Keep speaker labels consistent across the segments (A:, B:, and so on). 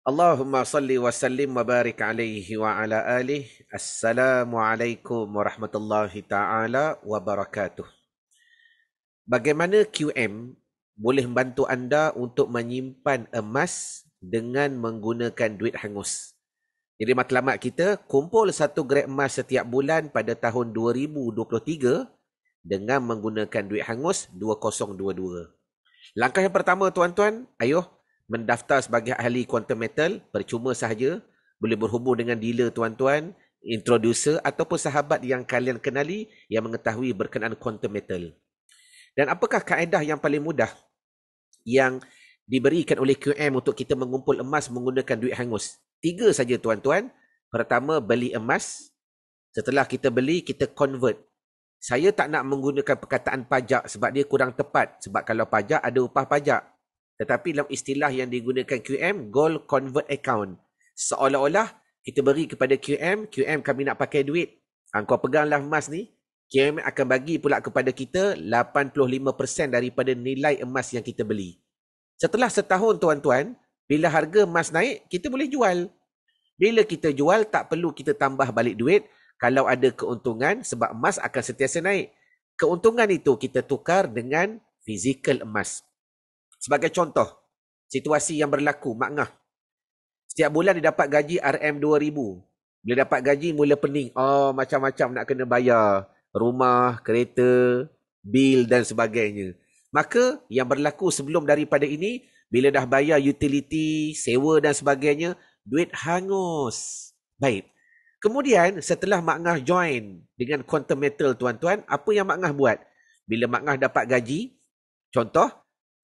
A: Allahumma salli wa sallim wa barik alaihi wa ala alihi. Assalamualaikum warahmatullahi ta'ala wabarakatuh. Bagaimana QM boleh membantu anda untuk menyimpan emas dengan menggunakan duit hangus? Jadi matlamat kita, kumpul 1 gram emas setiap bulan pada tahun 2023 dengan menggunakan duit hangus 2022. Langkah yang pertama tuan-tuan, ayuh mendaftar sebagai ahli quantum metal, percuma sahaja, boleh berhubung dengan dealer tuan-tuan, introducer ataupun sahabat yang kalian kenali yang mengetahui berkenaan quantum metal. Dan apakah kaedah yang paling mudah yang diberikan oleh QM untuk kita mengumpul emas menggunakan duit hangus? 3 saja tuan-tuan. Pertama, beli emas. Setelah kita beli, kita convert. Saya tak nak menggunakan perkataan pajak sebab dia kurang tepat. Sebab kalau pajak ada upah pajak. Tetapi dalam istilah yang digunakan QM, Gold Convert Account. Seolah-olah kita beri kepada QM kami nak pakai duit. Kau peganglah emas ni. QM akan bagi pula kepada kita 85% daripada nilai emas yang kita beli. Setelah setahun tuan-tuan, bila harga emas naik, kita boleh jual. Bila kita jual, tak perlu kita tambah balik duit. Kalau ada keuntungan, sebab emas akan sentiasa naik. Keuntungan itu kita tukar dengan fizikal emas. Sebagai contoh, situasi yang berlaku, Mak Ngah. Setiap bulan dia dapat gaji RM2,000. Bila dapat gaji, mula pening. Oh, macam-macam nak kena bayar. Rumah, kereta, bil dan sebagainya. Maka yang berlaku sebelum daripada ini, bila dah bayar utility, sewa dan sebagainya, duit hangus. Baik. Kemudian setelah Mak Ngah join dengan quantum metal tuan-tuan, apa yang Mak Ngah buat? Bila Mak Ngah dapat gaji, contoh,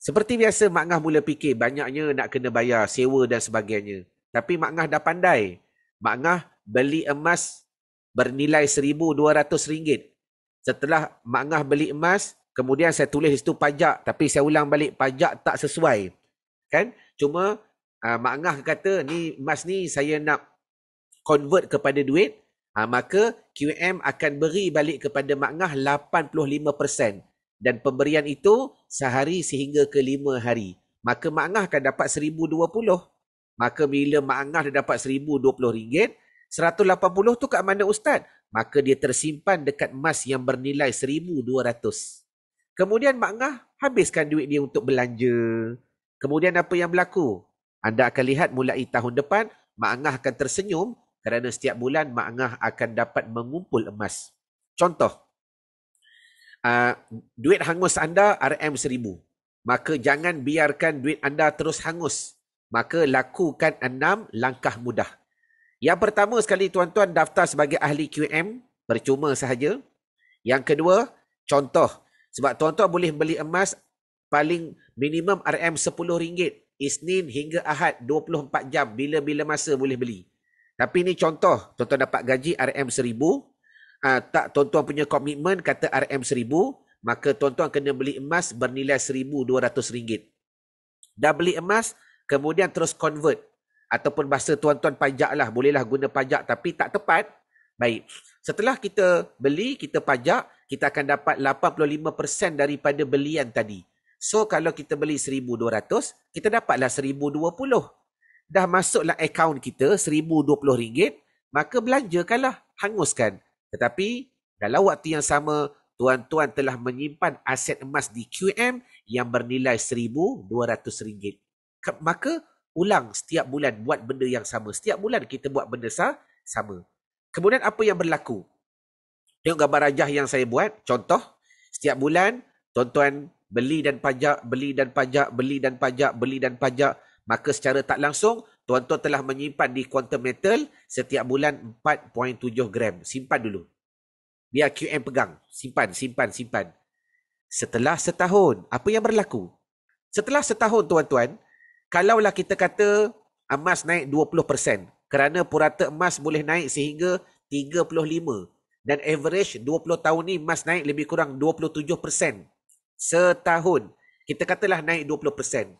A: seperti biasa Mak Ngah mula fikir banyaknya nak kena bayar sewa dan sebagainya. Tapi Mak Ngah dah pandai. Mak Ngah beli emas bernilai RM1,200. Setelah Mak Ngah beli emas, kemudian saya tulis itu pajak, tapi saya ulang balik pajak tak sesuai. Kan? Cuma Mak Ngah kata, ni emas ni saya nak convert kepada duit, maka QM akan beri balik kepada Mak Ngah 85%. Dan pemberian itu sehari sehingga ke 5 hari. Maka Mak Ngah akan dapat RM1,020. Maka bila Mak Ngah dah dapat RM1,020, RM180 tu kat mana Ustaz? Maka dia tersimpan dekat emas yang bernilai RM1,200. Kemudian Mak Ngah habiskan duit dia untuk belanja. Kemudian apa yang berlaku? Anda akan lihat mulai tahun depan, Mak Ngah akan tersenyum kerana setiap bulan Mak Ngah akan dapat mengumpul emas. Contoh, duit hangus anda RM1,000. Maka jangan biarkan duit anda terus hangus. Maka lakukan 6 langkah mudah. Yang pertama sekali tuan-tuan, daftar sebagai ahli QM, percuma sahaja. Yang kedua, contoh. Sebab tuan-tuan boleh beli emas paling minimum RM10. Isnin hingga Ahad 24 jam. Bila-bila masa boleh beli. Tapi ni contoh, tuan-tuan dapat gaji RM1,000. Tak tuan-tuan punya komitmen kata RM1,000. Maka tuan-tuan kena beli emas bernilai RM1,200. Dah beli emas, kemudian terus convert. Ataupun bahasa tuan-tuan pajak lah. Bolehlah guna pajak tapi tak tepat. Baik. Setelah kita beli, kita pajak, kita akan dapat 85% daripada belian tadi. So, kalau kita beli RM1,200, kita dapatlah RM1,020. Dah masuklah akaun kita RM1,020, maka belanjakanlah, hanguskan. Tetapi, dalam waktu yang sama, tuan-tuan telah menyimpan aset emas di QM yang bernilai RM1,200. Maka, ulang setiap bulan buat benda yang sama. Setiap bulan kita buat benda sama. Kemudian apa yang berlaku? Tengok gambar rajah yang saya buat. Contoh, setiap bulan tuan-tuan beli dan pajak, beli dan pajak, beli dan pajak, beli dan pajak. Maka secara tak langsung, tuan-tuan telah menyimpan di quantum metal setiap bulan 4.7 gram. Simpan dulu. Biar QM pegang. Simpan. Setelah setahun, apa yang berlaku? Setelah setahun tuan-tuan, kalaulah kita kata emas naik 20%, kerana purata emas boleh naik sehingga 35%. Dan average 20 tahun ni emas naik lebih kurang 27%. Setahun. Kita katalah naik 20%.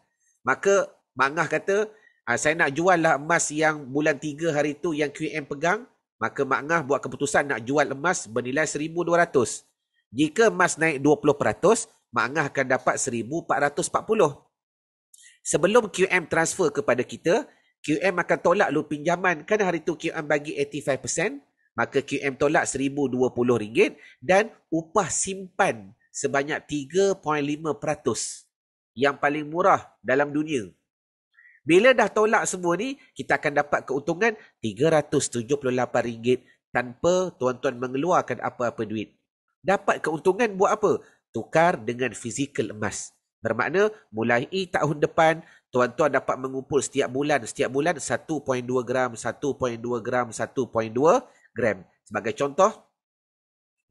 A: Maka Mak Ngah kata, saya nak jual lah emas yang bulan 3 hari tu yang QM pegang. Maka Mak Ngah buat keputusan nak jual emas bernilai RM1,200. Jika emas naik 20%, Mak Ngah akan dapat RM1,440. Sebelum QM transfer kepada kita, QM akan tolak lu pinjaman. Kan hari tu QM bagi 85%, maka QM tolak RM1,020 dan upah simpan sebanyak 3.5%. Yang paling murah dalam dunia. Bila dah tolak semua ni, kita akan dapat keuntungan RM378 tanpa tuan-tuan mengeluarkan apa-apa duit. Dapat keuntungan buat apa? Tukar dengan fizikal emas. Bermakna mulai tahun depan, tuan-tuan dapat mengumpul setiap bulan 1.2 gram, 1.2 gram, 1.2 gram. Sebagai contoh,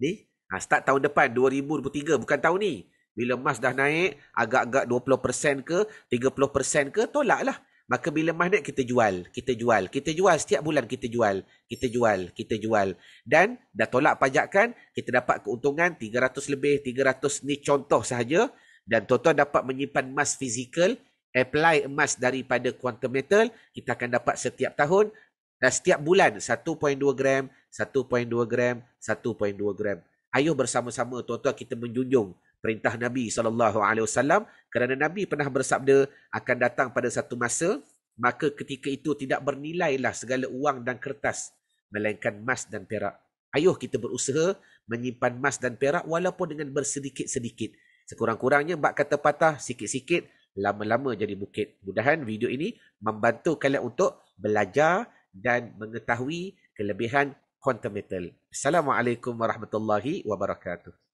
A: ni, start tahun depan 2023, bukan tahun ni. Bila emas dah naik, agak-agak 20% ke, 30% ke, tolaklah. Maka bila emas naik, kita jual. Kita jual. Kita jual. Setiap bulan kita jual. Kita jual. Kita jual. Dan dah tolak pajakan, kita dapat keuntungan 300 lebih. 300 ni contoh sahaja. Dan tuan-tuan dapat menyimpan emas fizikal, apply emas daripada quantum metal, kita akan dapat setiap tahun dan setiap bulan 1.2 gram, 1.2 gram, 1.2 gram. Ayuh bersama-sama tuan-tuan kita menjunjung perintah Nabi SAW, kerana Nabi pernah bersabda akan datang pada satu masa, maka ketika itu tidak bernilailah segala uang dan kertas, melainkan emas dan perak. Ayuh kita berusaha menyimpan emas dan perak walaupun dengan bersedikit-sedikit. Sekurang-kurangnya bab kata patah sikit-sikit, lama-lama jadi bukit. Mudahan video ini membantu kalian untuk belajar dan mengetahui kelebihan quantum metal. Assalamualaikum warahmatullahi wabarakatuh.